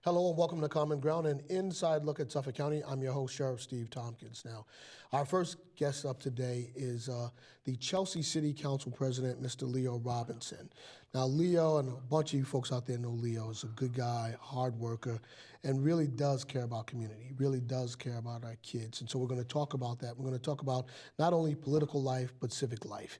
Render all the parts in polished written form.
Hello and welcome to Common Ground, an inside look at Suffolk County. I'm your host, Sheriff Steve Tompkins. Now, our first guest up today is the Chelsea City Council President, Mr. Leo Robinson. Now, Leo, and a bunch of you folks out there know Leo, is a good guy, hard worker, and really does care about community, really does care about our kids. And so we're going to talk about that. We're going to talk about not only political life, but civic life.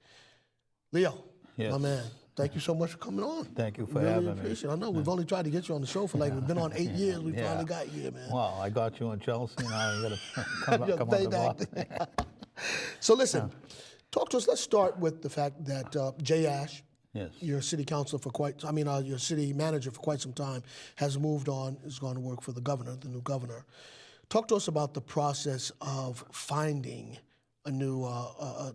Leo, Yes. my man, thank you so much for coming on. Thank you for really having appreciate me. it. I know we've only tried to get you on the show for we've been on 8 years. We Yeah. finally got you here, man. Well, I got you in Chelsea, now you got to come on the block. So listen, talk to us. Let's start with the fact that Jay Ash, Yes. your city council your city manager for quite some time, has moved on, is going to work for the governor, the new governor. Talk to us about the process of finding a new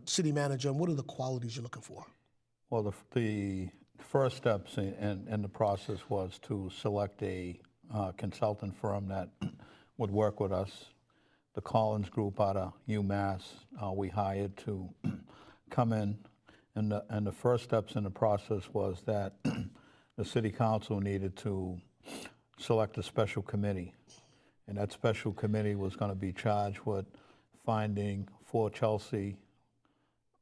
city manager, and what are the qualities you're looking for? Well, the first steps in the process was to select a consultant firm that would work with us. The Collins Group out of UMass, we hired to come in, and the first steps in the process was that the city council needed to select a special committee, and that special committee was going to be charged with finding 4 Chelsea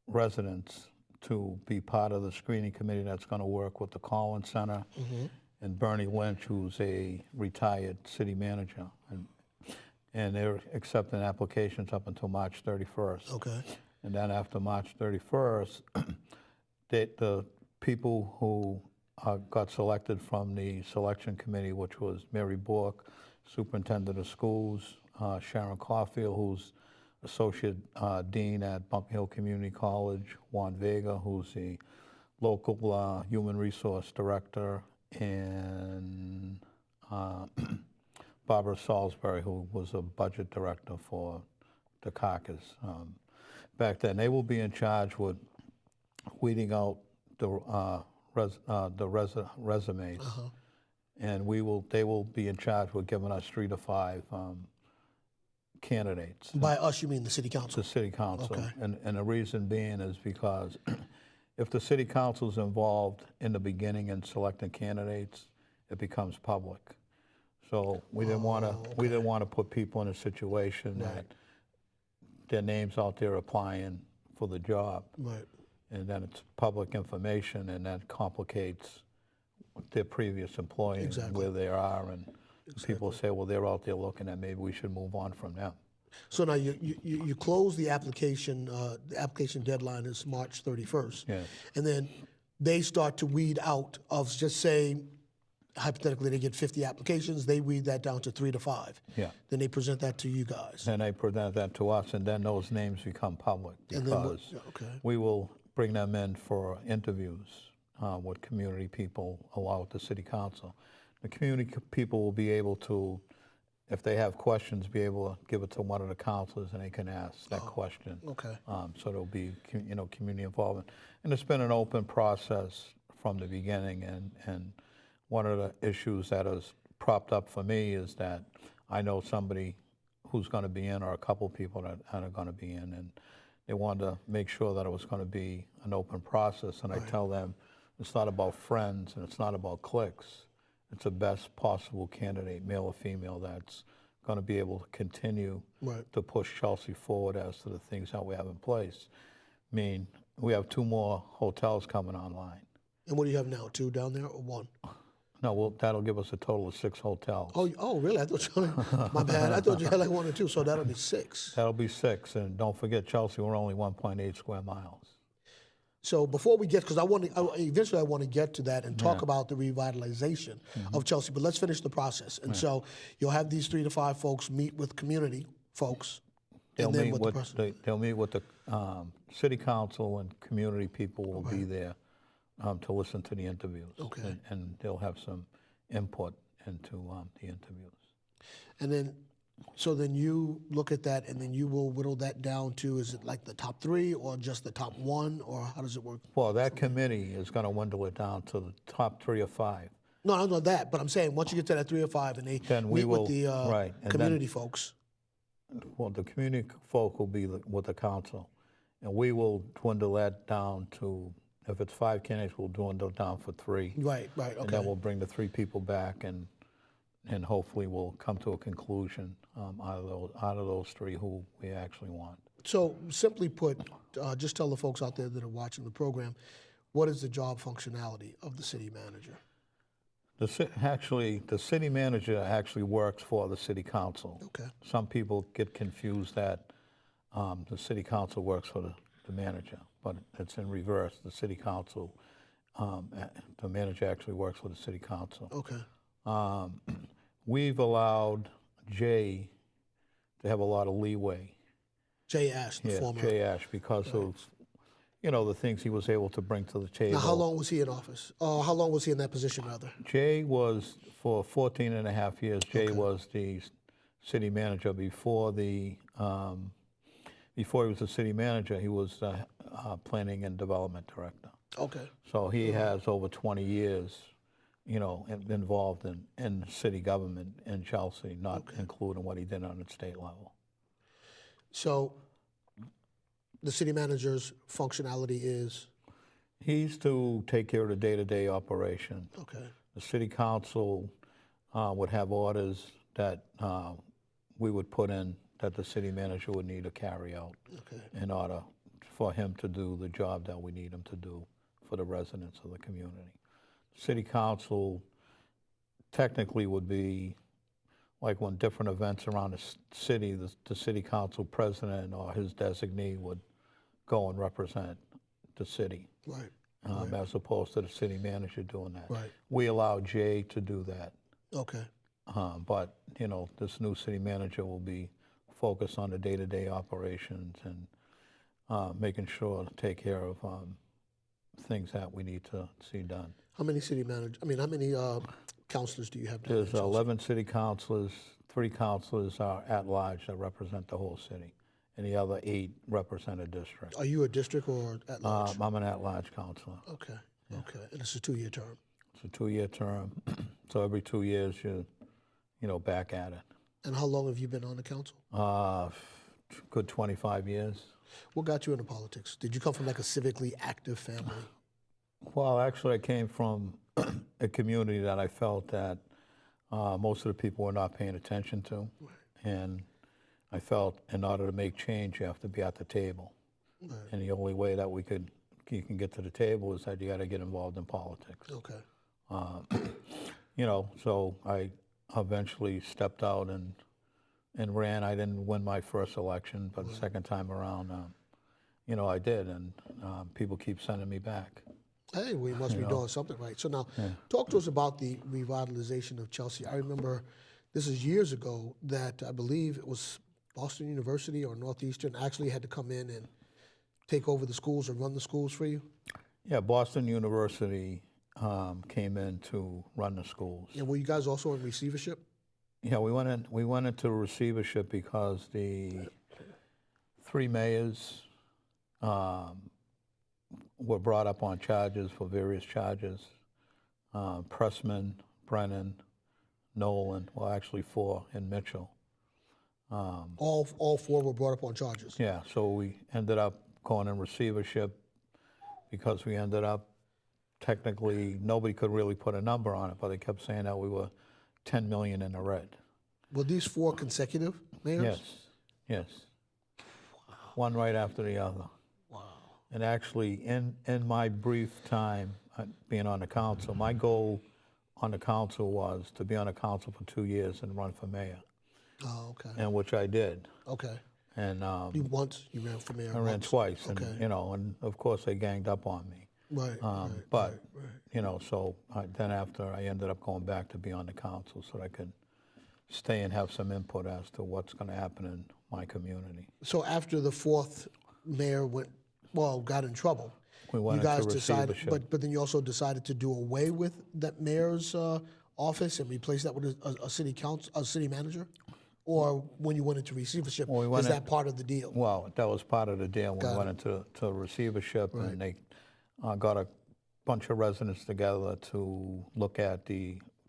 residents to be part of the screening committee that's going to work with the Collins Center and Bernie Lynch, who's a retired city manager. And they're accepting applications up until March 31st. Okay. And then after March 31st, the people who got selected from the selection committee, which was Mary Bork, superintendent of schools, Sharon Caulfield, who's Associate Dean at Bumpy Hill Community College, Juan Vega, who's the local Human Resource Director, and Barbara Salisbury, who was a Budget Director for the caucus back then. They will be in charge with weeding out the resumes, and they will be in charge with giving us 3 to 5 candidates. By us, you mean the city council? The city council. Okay. And the reason being is because if the city council is involved in the beginning in selecting candidates, it becomes public. So we didn't want to put people in a situation that their names out there applying for the job. Right. And then it's public information, and that complicates their previous employer and where they are, and people say, well, they're out there looking, at maybe we should move on from them. So now you close the application. The application deadline is March 31st. Yes. And then they start to weed out of, just say, hypothetically, they get 50 applications. They weed that down to 3 to 5. Yeah. Then they present that to you guys. And they present that to us, and then those names become public because we will bring them in for interviews with community people along with the city council. The community people will be able to, if they have questions, be able to give it to one of the counselors, and they can ask that question. Okay. So there'll be community involvement, and it's been an open process from the beginning. And one of the issues that has propped up for me is that I know somebody who's going to be in, or a couple people that are going to be in, and they wanted to make sure that it was going to be an open process. And I tell them it's not about friends and it's not about cliques. It's the best possible candidate, male or female, that's going to be able to continue to push Chelsea forward as to the things that we have in place. I mean, we have 2 more hotels coming online. And what do you have now, 2 down there or 1? No, well, that'll give us a total of 6 hotels. Oh, really? I thought you my bad. I thought you had like 1 or 2, so that'll be 6. That'll be 6, and don't forget, Chelsea, we're only 1.8 square miles. So before we get, because eventually I want to get to that and talk about the revitalization of Chelsea, but let's finish the process. And so you'll have these 3 to 5 folks meet with community folks. They'll meet with the city council, and community people will be there to listen to the interviews. Okay. And they'll have some input into the interviews. And then, so then you look at that, and then you will whittle that down to, is it like the top 3 or just the top 1, or how does it work? Well, that committee is going to dwindle it down to the top 3 or 5. No, I don't know that, but I'm saying once you get to that 3 or 5 and they meet with the community folks. Well, the community folk will be with the council, and we will dwindle that down to, if it's 5 candidates, we'll dwindle down for 3. Right, okay. And then we'll bring the 3 people back, and and hopefully we'll come to a conclusion out of those three who we actually want. So simply put, just tell the folks out there that are watching the program, what is the job functionality of the city manager? The city manager actually works for the city council. Okay. Some people get confused that the city council works for the manager, but it's in reverse. The city council, the manager actually works for the city council. Okay. We've allowed Jay to have a lot of leeway. Jay Ash, the former. Jay Ash, because of, the things he was able to bring to the table. Now, how long was he in office? How long was he in that position, rather? Jay was, for 14 and a half years, Jay Okay. was the city manager. Before he was the city manager, he was the planning and development director. Okay. So he has over 20 years, involved in city government in Chelsea, not including what he did on the state level. So the city manager's functionality is? He's to take care of the day-to-day operation. Okay. The city council would have orders that we would put in that the city manager would need to carry out in order for him to do the job that we need him to do for the residents of the community. City council technically would be like when different events around the city, the city council president or his designee would go and represent the city. Right. As opposed to the city manager doing that. Right. We allow Jay to do that. Okay. But, this new city manager will be focused on the day-to-day operations and making sure to take care of things that we need to see done. How many how many councilors do you have down There's there? 11 city councilors, 3 councilors are at-large that represent the whole city, and the other 8 represent a district. Are you a district or at large? I'm an at-large councilor. Okay. Okay. And it's a 2-year term. It's a 2-year term, so every 2 years you're, back at it. And how long have you been on the council? Good 25 years. What got you into politics? Did you come from like a civically active family? Well, actually, I came from a community that I felt that most of the people were not paying attention to. And I felt in order to make change, you have to be at the table. Right. And the only way that you can get to the table is that you got to get involved in politics. Okay. So I eventually stepped out and ran. I didn't win my first election, but the second time around, I did. And people keep sending me back. Hey, we must be doing something right. So now, talk to us about the revitalization of Chelsea. I remember this is years ago that I believe it was Boston University or Northeastern actually had to come in and take over the schools or run the schools for you. Yeah, Boston University came in to run the schools. And were you guys also in receivership? Yeah, we went into receivership because the 3 mayors were brought up on charges for various charges. Pressman, Brennan, Nolan, well, actually 4 in Mitchell. All 4 were brought up on charges. Yeah, so we ended up going in receivership because we ended up technically, nobody could really put a number on it, but they kept saying that we were 10 million in the red. Were these 4 consecutive mayors? Yes. Wow. One right after the other. Wow. And actually, in my brief time being on the council, my goal on the council was to be on the council for 2 years and run for mayor. Oh, okay. And which I did. Okay. And You ran for mayor. I ran once. twice, Okay. and of course they ganged up on me. Right. But so then after I ended up going back to be on the council so that I could stay and have some input as to what's going to happen in my community. So after the 4th mayor got in trouble, We went you guys into decided, receivership. but then you also decided to do away with that mayor's office and replace that with a city manager? Or when you went into receivership, is that part of the deal? Well, that was part of the deal. We went into receivership, and they got a bunch of residents together to look at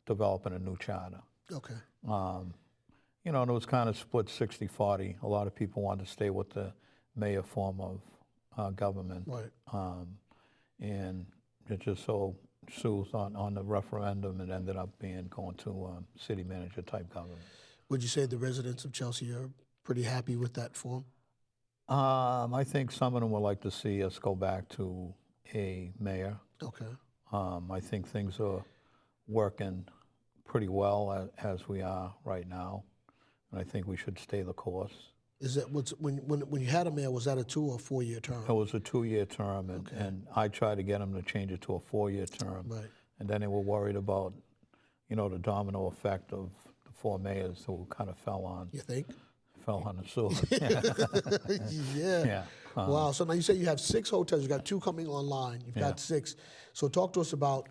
developing a new charter. Okay. And it was kind of split 60-40. A lot of people wanted to stay with the mayor form of government. Right. And it just so soothed on the referendum. It ended up going to city manager type government. Would you say the residents of Chelsea are pretty happy with that form? I think some of them would like to see us go back to a mayor. Okay. I think things are working pretty well as we are right now, and I think we should stay the course. Is that when you had a mayor, was that a 2 or 4 year term? It was a 2-year term, and I tried to get them to change it to a 4-year term. Right. And then they were worried about, the domino effect of the 4 mayors who kind of fell on You think? the sword. Yeah. Yeah. Wow. So now you say you have 6 hotels. You got 2 coming online. You've got 6. So talk to us about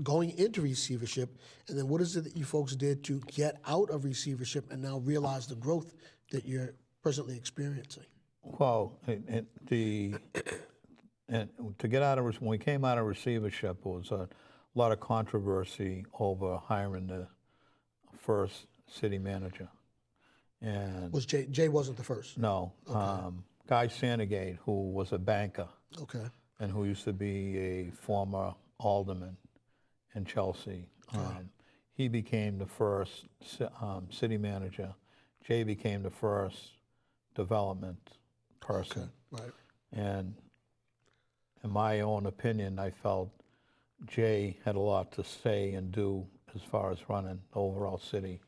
going into receivership, and then what is it that you folks did to get out of receivership and now realize the growth that you're presently experiencing? Well, to get out of when we came out of receivership, it was a lot of controversy over hiring the first city manager. And Was Jay wasn't the first? no, Guy Sandegate, who was a banker Okay. and who used to be a former alderman in Chelsea, he became the first city manager. Jay became the first development person. Okay. Right. And in my own opinion, I felt Jay had a lot to say and do as far as running the overall city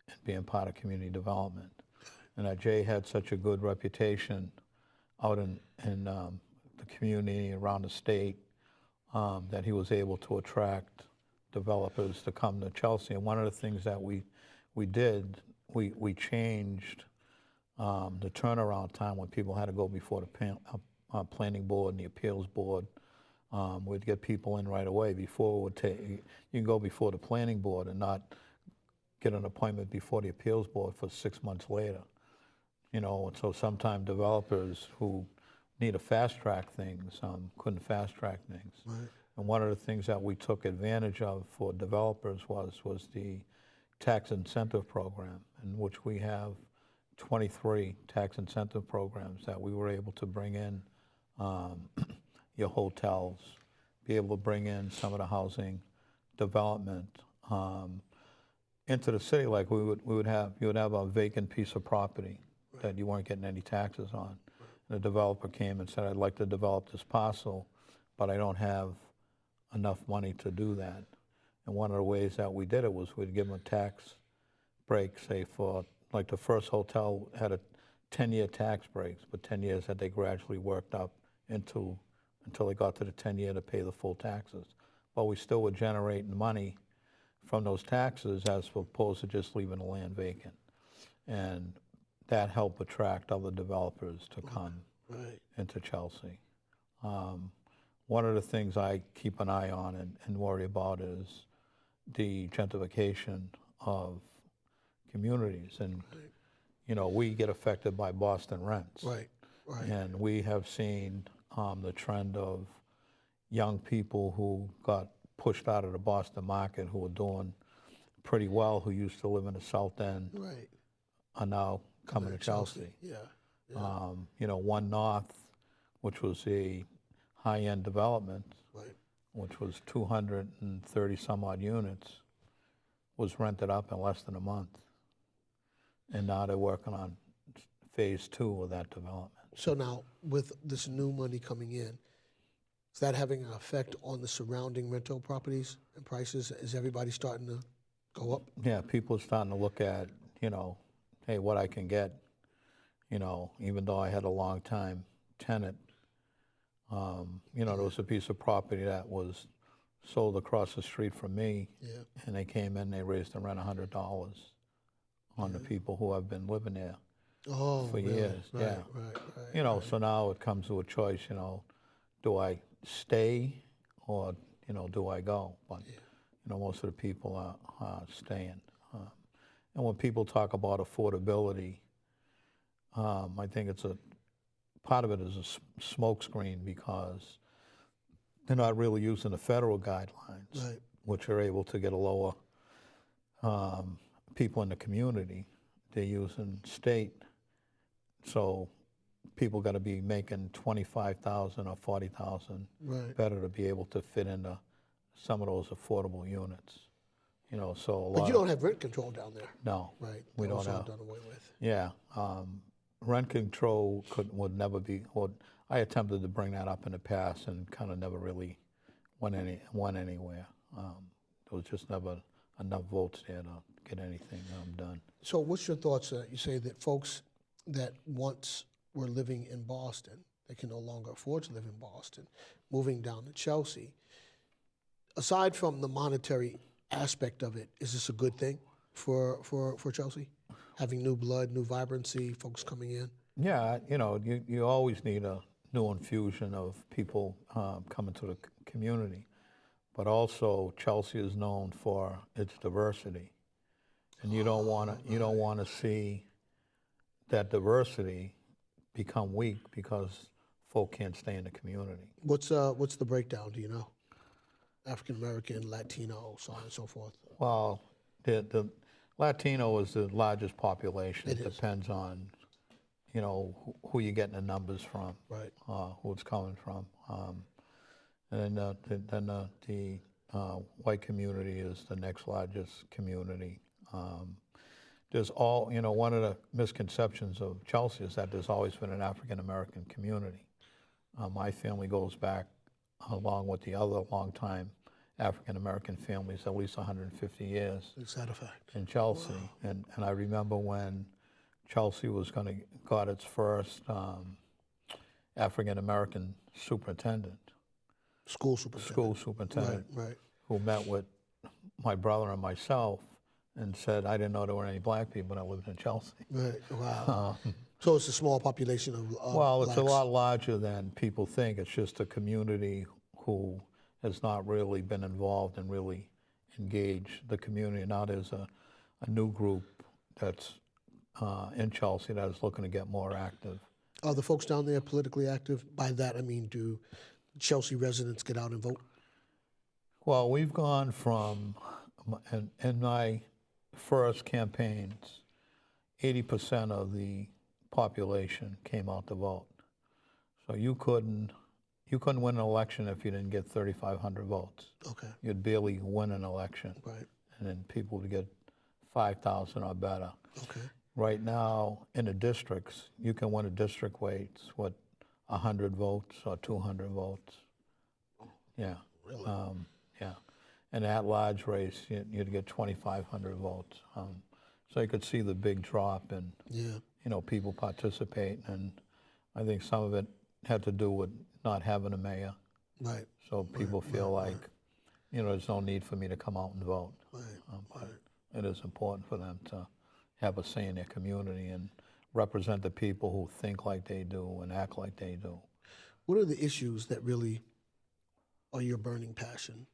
and being part of community development. And that Jay had such a good reputation out in the community around the state that he was able to attract developers to come to Chelsea. And one of the things that we did, we changed the turnaround time when people had to go before the planning board and the appeals board. We'd get people in right away. Before it would take, you can go before the planning board and not get an appointment before the appeals board for 6 months later. And so sometimes developers who need to fast track things couldn't fast track things. Right. And one of the things that we took advantage of for developers was the tax incentive program, in which we have 23 tax incentive programs that we were able to bring in your hotels, be able to bring in some of the housing development into the city. Like you would have a vacant piece of property that you weren't getting any taxes on. And the developer came and said, I'd like to develop this parcel, but I don't have enough money to do that. And one of the ways that we did it was we'd give them a tax break, say for, like the first hotel had a 10-year tax breaks, but 10 years that they gradually worked up until they got to the 10-year to pay the full taxes. But we still were generating money from those taxes as opposed to just leaving the land vacant. And that helped attract other developers to come into Chelsea. One of the things I keep an eye on and worry about is the gentrification of communities. And, we get affected by Boston rents. Right. And we have seen the trend of young people who got pushed out of the Boston market, who are doing pretty well, who used to live in the South End, Right. are now coming to Chelsea. Yeah. One North, which was a high-end development, Right. which was 230 some odd units, was rented up in less than a month. And now they're working on phase 2 of that development. So now, with this new money coming in, is that having an effect on the surrounding rental properties and prices? Is everybody starting to go up? Yeah, people are starting to look at, hey, what I can get, even though I had a long time tenant. There was a piece of property that was sold across the street from me, and they came in, they raised the rent $100 on the people who have been living there for years. Right. So now it comes to a choice, do I stay or, do I go? But, most of the people are staying. And when people talk about affordability, I think part of it is a smokescreen, because they're not really using the federal guidelines, which are able to get a lower people in the community. They're using state, so people got to be making $25,000 or $40,000 better to be able to fit into some of those affordable units. So a lot. But you don't have rent control down there, No, right? we That don't was all have. done away with. Yeah, rent control would never be. Well, I attempted to bring that up in the past and kind of never really went anywhere. There was just never enough votes there to get anything done. So what's your thoughts? You say that folks that once were living in Boston, they can no longer afford to live in Boston, moving down to Chelsea. Aside from the monetary aspect of it, is this a good thing for Chelsea? Having new blood, new vibrancy, folks coming in? Yeah, you always need a new infusion of people coming to the community, but also Chelsea is known for its diversity, and you don't want to see that diversity become weak because folk can't stay in the community. What's the breakdown? Do you know? African American, Latino, so on and so forth. Well, the Latino is the largest population. It It is. depends on, who you're getting the numbers from, Right. who it's coming from. And then the white community is the next largest community. There's one of the misconceptions of Chelsea is that there's always been an African American community. My family goes back along with the other longtime African American families, at least 150 years Is that a fact? in Chelsea. Wow. And I remember when Chelsea got its first African American superintendent, School superintendent. school superintendent, Right. who met with my brother and myself and said, I didn't know there were any black people that lived in Chelsea. Right. Wow. So it's a small population of Well, it's a blacks. lot larger than people think. It's just a community who has not really been involved and really engaged the community. Now there's a new group that's in Chelsea that is looking to get more active. Are the folks down there politically active? By that I mean, do Chelsea residents get out and vote? Well, we've gone from, in my first campaigns, 80% of the population came out to vote. So you couldn't win an election if you didn't get 3,500 votes. Okay. You'd barely win an election. Right. And then people would get 5,000 or better. Okay. Right now, in the districts, you can win a district weights with 100 votes or 200 votes. Yeah. Really? Yeah. In that large race, you'd get 2,500 votes. So you could see the big drop in, Yeah. people participating. And I think some of it had to do with not having a mayor. Right. So people feel like, there's no need for me to come out and vote. Right. But it is important for them to have a say in their community and represent the people who think like they do and act like they do. What are the issues that really are your burning passion?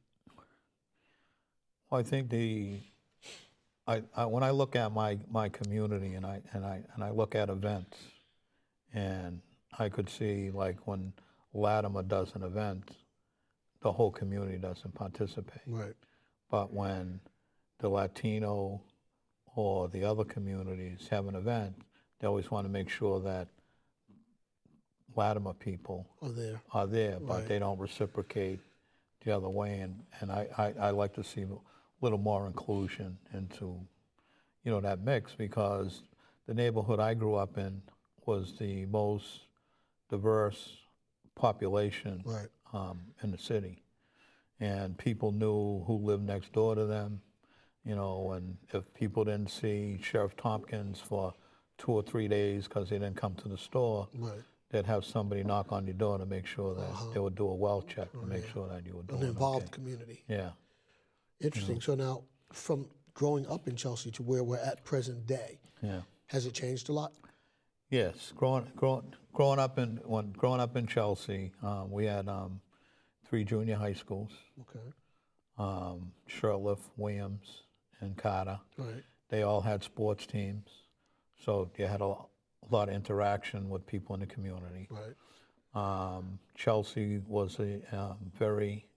Well, I think when I look at my community and I look at events, and I could see like when Latimer does an event, the whole community doesn't participate. Right. But when the Latino or the other communities have an event, they always want to make sure that Latimer people Are there? but Right. they don't reciprocate the other way. And I like to see a little more inclusion into, that mix, because the neighborhood I grew up in was the most diverse population Right. in the city. And people knew who lived next door to them, and if people didn't see Sheriff Tompkins for 2 or 3 days because they didn't come to the store, Right. they'd have somebody knock on your door to make sure that they would do a well check to make sure that you were doing An involved okay. community. Yeah. Interesting. So now, from growing up in Chelsea to where we're at present day, Yeah. has it changed a lot? Yes, growing up in Chelsea, we had 3 junior high schools, Okay. Shirtliff, Williams, and Carter. Right. They all had sports teams, so you had a lot of interaction with people in the community. Right. Chelsea was a very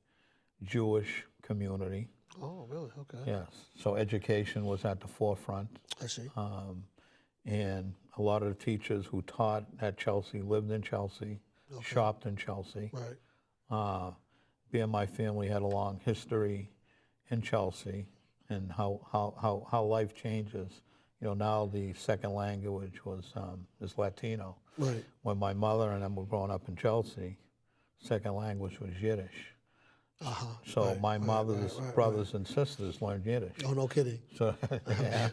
Jewish community. Oh, really? Okay. Yes, so education was at the forefront. I see. And a lot of the teachers who taught at Chelsea lived in Chelsea, shopped in Chelsea. Right. being my family had a long history in Chelsea, and how life changes. Now the second language is Latino. Right. When my mother and I were growing up in Chelsea, second language was Yiddish. So Right, my right, mother's right, brothers and sisters learned Yiddish. Oh, no kidding. So yeah.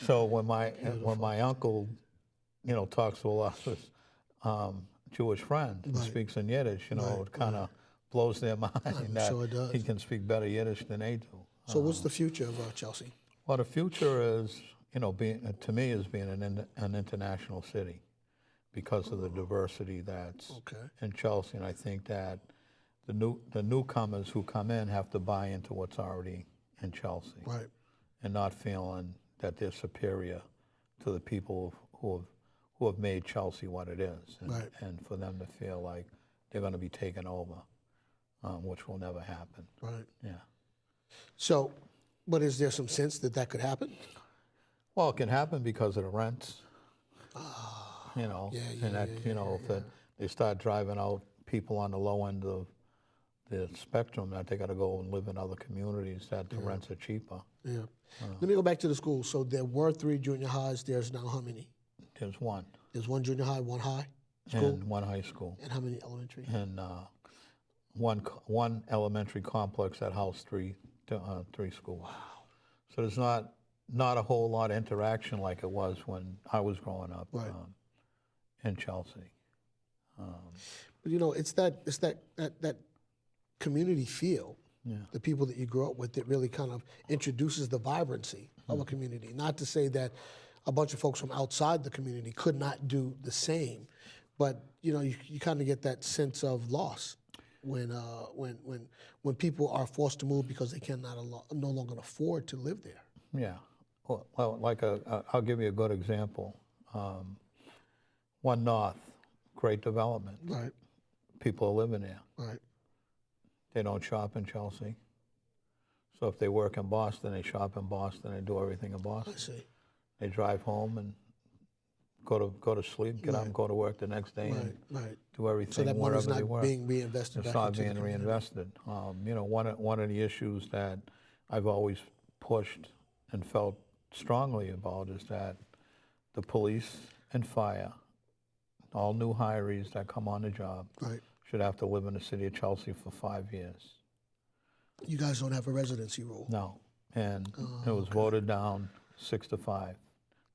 So when my uncle, talks to a lot of his Jewish friends and Right. speaks in Yiddish, Right, it kind of blows their mind that sure it does. he can speak better Yiddish than they do. So what's the future of Chelsea? Well, the future is, being to me, is being an international city because of the diversity that's Okay. in Chelsea, and I think that the newcomers who come in have to buy into what's already in Chelsea, Right. and not feeling that they're superior to the people who have made Chelsea what it is, Right. and for them to feel like they're going to be taken over, which will never happen. Right. Yeah. So, but is there some sense that that could happen? Well, it can happen because of the rents. And that, if they start driving out people on the low end of the spectrum, that they got to go and live in other communities that the rents are cheaper. Yeah. Let me go back to the school. So there were 3 junior highs. There's now how many? There's one. There's 1 junior high, 1 high school, And one high school. and how many elementary? And one elementary complex that housed 3 schools. Wow. So there's not a whole lot of interaction like it was when I was growing up Right. in Chelsea. But it's that community feel, the people that you grew up with, that really kind of introduces the vibrancy of a community. Not to say that a bunch of folks from outside the community could not do the same, but you kind of get that sense of loss when people are forced to move because they no longer afford to live there. Yeah. Well, like I'll give you a good example. One North, great development. Right. People are living there. Right. They don't shop in Chelsea. So if they work in Boston, they shop in Boston. They do everything in Boston. I see. They drive home and go to sleep, get up and go to work the next day and Right. do everything So that money's wherever they not work. being reinvested It's back not into the being community. reinvested. One of the issues that I've always pushed and felt strongly about is that the police and fire, all new hirees that come on the job, Right. should have to live in the city of Chelsea for 5 years. You guys don't have a residency rule. No, and it was voted down 6-5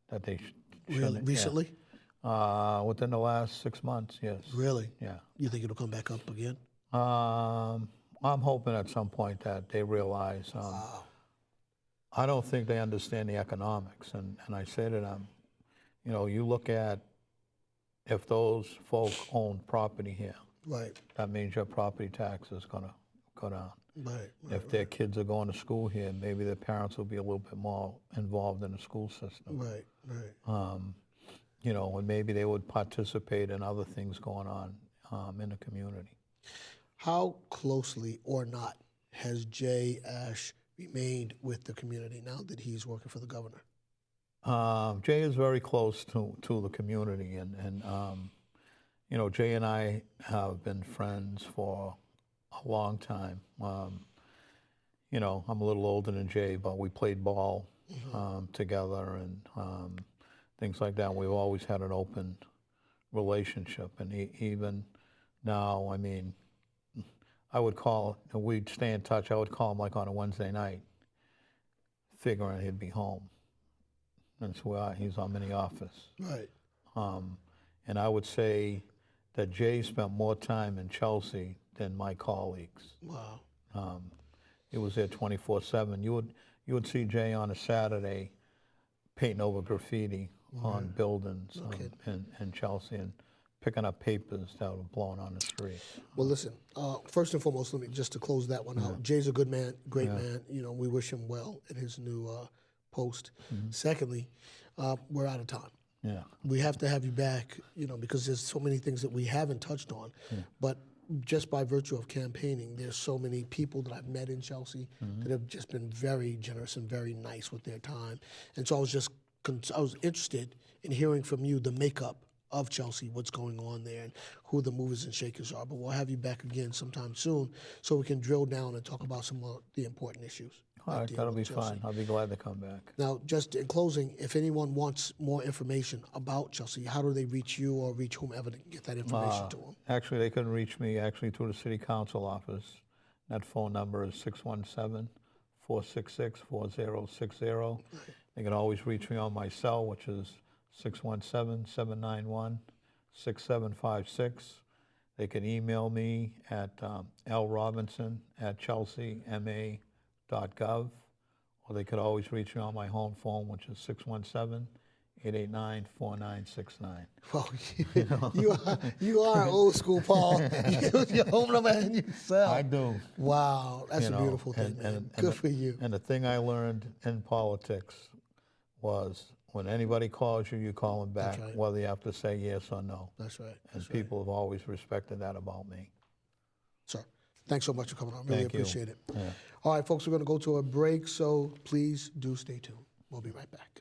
that they Really? shouldn't. Recently? Yeah. Within the last 6 months, yes. Really? Yeah. You think it'll come back up again? I'm hoping at some point that they realize. I don't think they understand the economics, and I say to them, you look at if those folk own property here, Right. that means your property tax is going to go down. Right. If their kids are going to school here, maybe their parents will be a little bit more involved in the school system. Right. Right. And maybe they would participate in other things going on in the community. How closely or not has Jay Ash remained with the community now that he's working for the governor? Jay is very close to the community, and Jay and I have been friends for a long time. I'm a little older than Jay, but we played ball together and things like that. We've always had an open relationship, and even now, we'd stay in touch. I would call him like on a Wednesday night, figuring he'd be home. And so I'm in the office. Right. And I would say that Jay spent more time in Chelsea than my colleagues. Wow. He was there 24/7. You would see Jay on a Saturday painting over graffiti on buildings in Chelsea and picking up papers that were blown on the street. Well, listen, first and foremost, let me just to close that one out. Jay's a good man, great man. We wish him well in his new post. Secondly, we're out of time. Yeah. We have to have you back, because there's so many things that we haven't touched on. But just by virtue of campaigning, there's so many people that I've met in Chelsea that have just been very generous and very nice with their time. And so I was interested in hearing from you the makeup of Chelsea, what's going on there, and who the movers and shakers are. But we'll have you back again sometime soon so we can drill down and talk about some of the important issues. All right, deal that'll with be Chelsea. fine. I'll be glad to come back. Now, just in closing, if anyone wants more information about Chelsea, how do they reach you or reach whomever to get that information to them? Actually, they can reach me through the city council office. That phone number is 617-466-4060. They can always reach me on my cell, which is 617-791-6756. They can email me at lrobinson@chelseama.gov, or they could always reach me on my home phone, which is 617-889-4969. Well, you are old school, Paul. You use your home number and your cell. I do. Wow, that's a beautiful thing, man. Good for you. And the thing I learned in politics was when anybody calls you, you call them back, right. whether you have to say yes or no. That's right. And That's right. people have always respected that about me. Sir, thanks so much for coming on. Really Thank you. appreciate it. Yeah. All right, folks, we're going to go to a break, so please do stay tuned. We'll be right back.